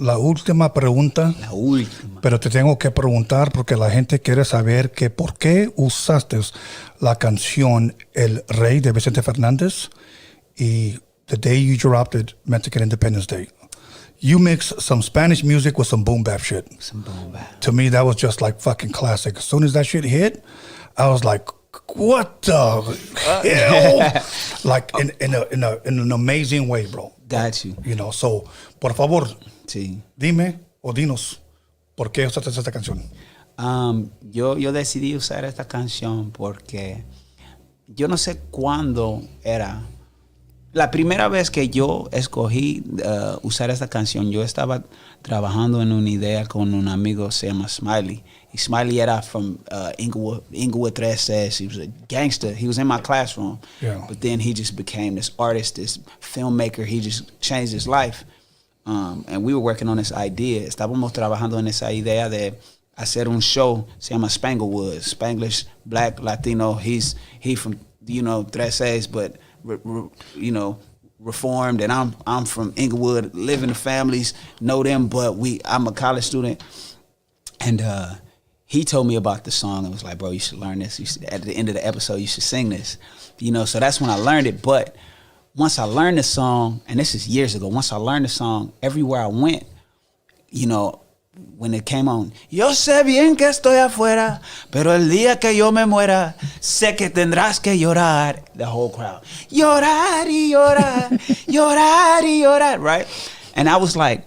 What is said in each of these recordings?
la última pregunta. La última. Pero te tengo que preguntar porque la gente quiere saber que por qué usaste la canción El Rey de Vicente Fernandez y the day you dropped it, Mexican Independence Day. You mix some Spanish music with some boom bap shit. Some boom bap. To me, that was just like fucking classic. As soon as that shit hit, I was like, what the hell? Like in an amazing way, bro. Got you. You know, so, por favor, sí. Dime o dinos, ¿por qué usaste esta canción? Yo decidí usar esta canción porque yo no sé cuándo era. La primera vez que yo escogí usar esta canción, yo estaba trabajando en una idea con un amigo, se llama Smiley. Y Smiley era from Inglewood 13. He was a gangster. He was in my classroom. Yeah. But then he just became this artist, this filmmaker. He just changed his life. And we were working on this idea. Estábamos trabajando en esa idea de hacer un show, se llama Spanglewood. Spanglish, Black, Latino. He from, 13, but reformed, and I'm from Inglewood, live in the families, know them, but I'm a college student, and he told me about the song and was like, bro, you should learn this. At the end of the episode, you should sing this, so that's when I learned it. But once I learned the song, and this is years ago, once I learned the song, everywhere I went, when it came on, yo sé bien que estoy afuera, pero el día que yo me muera, sé que tendrás que llorar. The whole crowd, llorar y llorar, llorar y llorar, right? And I was like,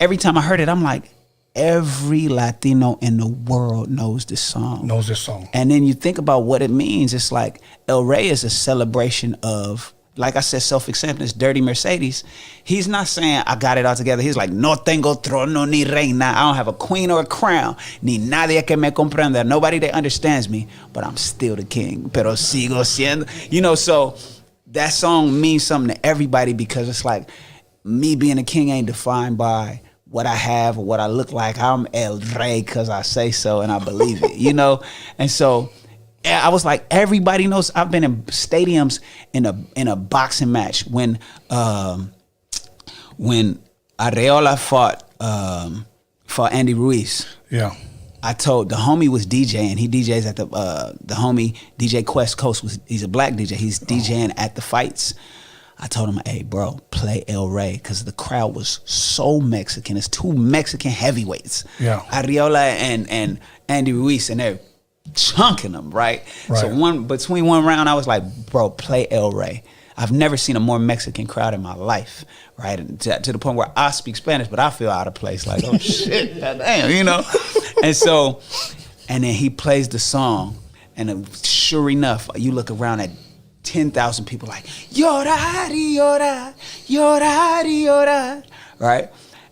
every time I heard it, I'm like, every Latino in the world knows this song. Knows this song. And then you think about what it means. It's like El Rey is a celebration of, like I said, self-acceptance, Dirty Mercedes. He's not saying, I got it all together. He's like, no tengo trono ni reina. I don't have a queen or a crown. Ni nadie que me comprenda. Nobody that understands me, but I'm still the king. Pero sigo siendo. So that song means something to everybody because it's like, me being a king ain't defined by what I have or what I look like. I'm El Rey because I say so and I believe it, And so I was like, everybody knows. I've been in stadiums in a boxing match when Arreola fought Andy Ruiz. Yeah. I told the homie was DJing. He DJs at the homie DJ Quest Coast he's a black DJ. He's DJing at the fights. I told him, hey, bro, play El Rey because the crowd was so Mexican. It's two Mexican heavyweights. Yeah. Arreola and Andy Ruiz, and they're chunking them, right? So between one round, I was like, bro, play El Rey. I've never seen a more Mexican crowd in my life, right? And to the point where I speak Spanish, but I feel out of place, like, oh shit, damn, And then he plays the song, and sure enough, you look around at 10,000 people like, llorar y llorar, llorar y llorar, right?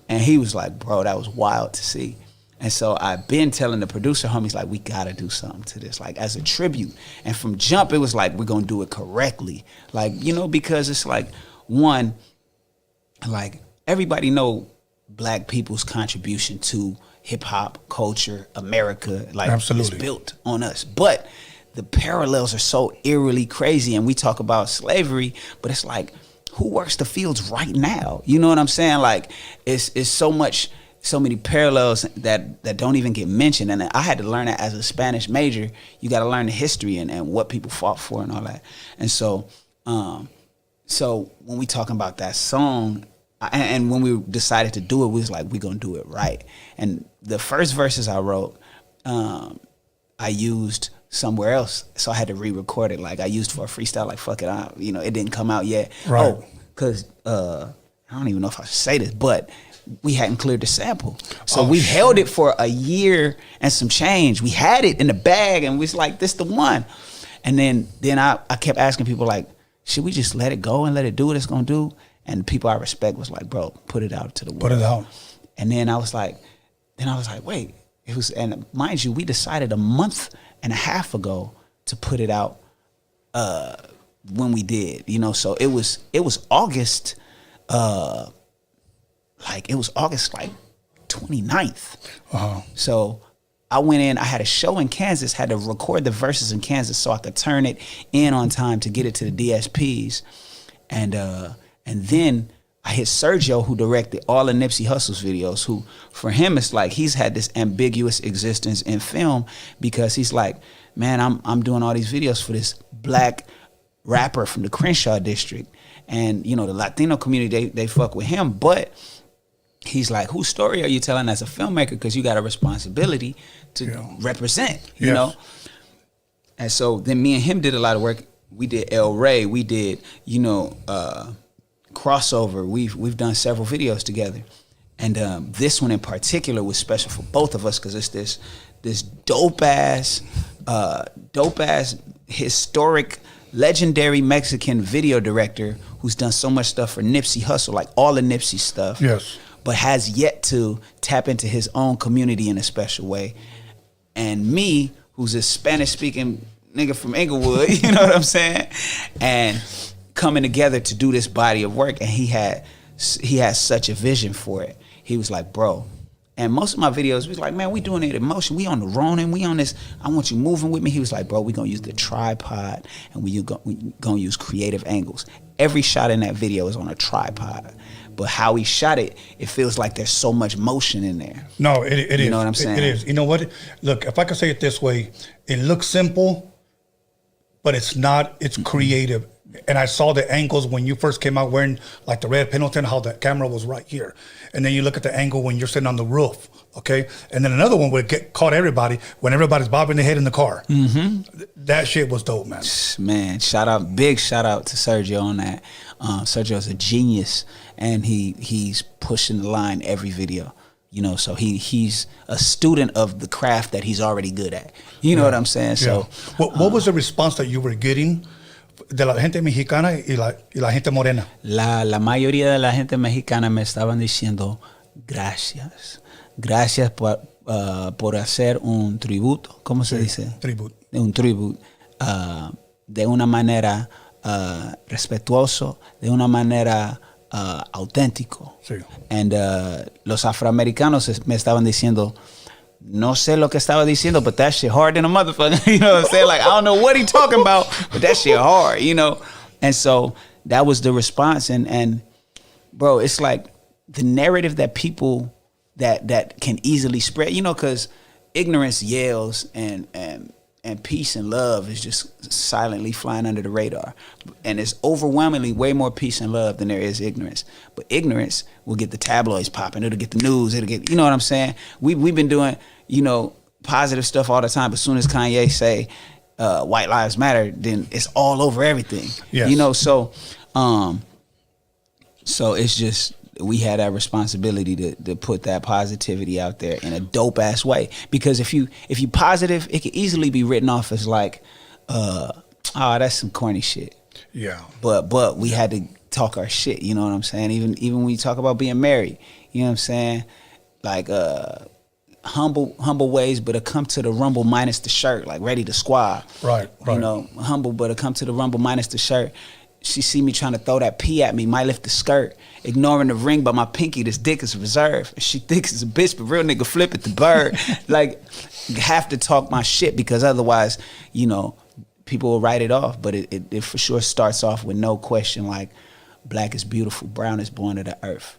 And he was like, bro, that was wild to see. And so I've been telling the producer homies, like, we gotta do something to this, like, as a tribute. And from jump, it was like, we're gonna do it correctly. Like, because it's like, one, like, everybody know black people's contribution to hip-hop, culture, America. Like, absolutely. It's built on us. But the parallels are so eerily crazy, and we talk about slavery, but it's like, who works the fields right now? You know what I'm saying? Like, it's so many parallels that don't even get mentioned. And I had to learn that as a Spanish major. You got to learn the history and what people fought for and all that. And so when we talking about that song, and when we decided to do it, we was like, we're going to do it right. And the first verses I wrote, I used somewhere else. So I had to re-record it. Like, I used for a freestyle, like, fuck it, it didn't come out yet. Right. Oh, because I don't even know if I should say this, but we hadn't cleared the sample. So we held it for a year and some change. We had it in the bag and we was like, this the one. And then I kept asking people, like, should we just let it go and let it do what it's gonna do? And the people I respect was like, bro, put it out to the world. Put it out. And then I was like, wait, and mind you, we decided a month and a half ago to put it out when we did, so it was August, August 29th. Uh-huh. So I went in, I had a show in Kansas, had to record the verses in Kansas so I could turn it in on time to get it to the DSPs. And then I hit Sergio, who directed all of Nipsey Hussle's videos, who for him it's like he's had this ambiguous existence in film because he's like, man, I'm doing all these videos for this black rapper from the Crenshaw district. And, you know, the Latino community, they fuck with him. But he's like, whose story are you telling as a filmmaker? Because you got a responsibility to represent, you know? And so then me and him did a lot of work. We did El Rey. We did, you know, Crossover. We've done several videos together. And this one in particular was special for both of us because it's this dope-ass historic legendary Mexican video director who's done so much stuff for Nipsey Hussle, like all the Nipsey stuff. Yes. But has yet to tap into his own community in a special way. And me, who's a Spanish-speaking nigga from Inglewood, you know what I'm saying? And coming together to do this body of work, and he had such a vision for it. He was like, bro, and most of my videos was like, man, we doing it in motion. We on the Ronin, we on this. I want you moving with me. He was like, bro, we gonna use the tripod, and we gonna use creative angles. Every shot in that video is on a tripod. But how he shot it, it feels like there's so much motion in there. No, it is. You know what I'm saying? It is. You know what? Look, if I could say it this way, it looks simple, but it's not. It's creative. And I saw the angles when you first came out wearing like the red Pendleton, how the camera was right here. And then you look at the angle when you're sitting on the roof, okay? And then another one would caught everybody when everybody's bobbing their head in the car. Mm-hmm. That shit was dope, man. Man, big shout out to Sergio on that. Sergio's a genius, and he's pushing the line every video. You know, so he's a student of the craft that he's already good at. You know what I'm saying? So, what was the response that you were getting de la gente mexicana y la gente morena? La mayoría de la gente mexicana me estaban diciendo gracias. Gracias por hacer un tributo. ¿Cómo se dice? Tributo. Un tributo. De una manera respetuoso, de una manera auténtico. Sí. And los afroamericanos me estaban diciendo, no sé lo que estaba diciendo, but that shit hard than a motherfucker. You know what I'm saying? Like, I don't know what he talking about, but that shit hard, you know? And so that was the response. And bro, it's like the narrative that people that can easily spread, you know, because ignorance yells and peace and love is just silently flying under the radar. And it's overwhelmingly way more peace and love than there is ignorance. But ignorance will get the tabloids popping. It'll get the news. It'll get, you know what I'm saying? We've been doing, you know, positive stuff all the time. But as soon as Kanye say white lives matter, then it's all over everything. Yes. You know, so it's just, we had that responsibility to put that positivity out there in a dope ass way. Because if you positive, it could easily be written off as like, oh, that's some corny shit. Yeah. But we had to talk our shit. You know what I'm saying? Even when you talk about being married, you know what I'm saying? Like humble ways, but come to the rumble minus the shirt, like ready to squad. Right. You know, humble, but come to the rumble minus the shirt. She see me trying to throw that pee at me, might lift the skirt, ignoring the ring by my pinky, this dick is reserved. She thinks it's a bitch, but real nigga flip it the bird. Like, have to talk my shit because otherwise, you know, people will write it off. But it for sure starts off with no question, like, black is beautiful, brown is born of the earth.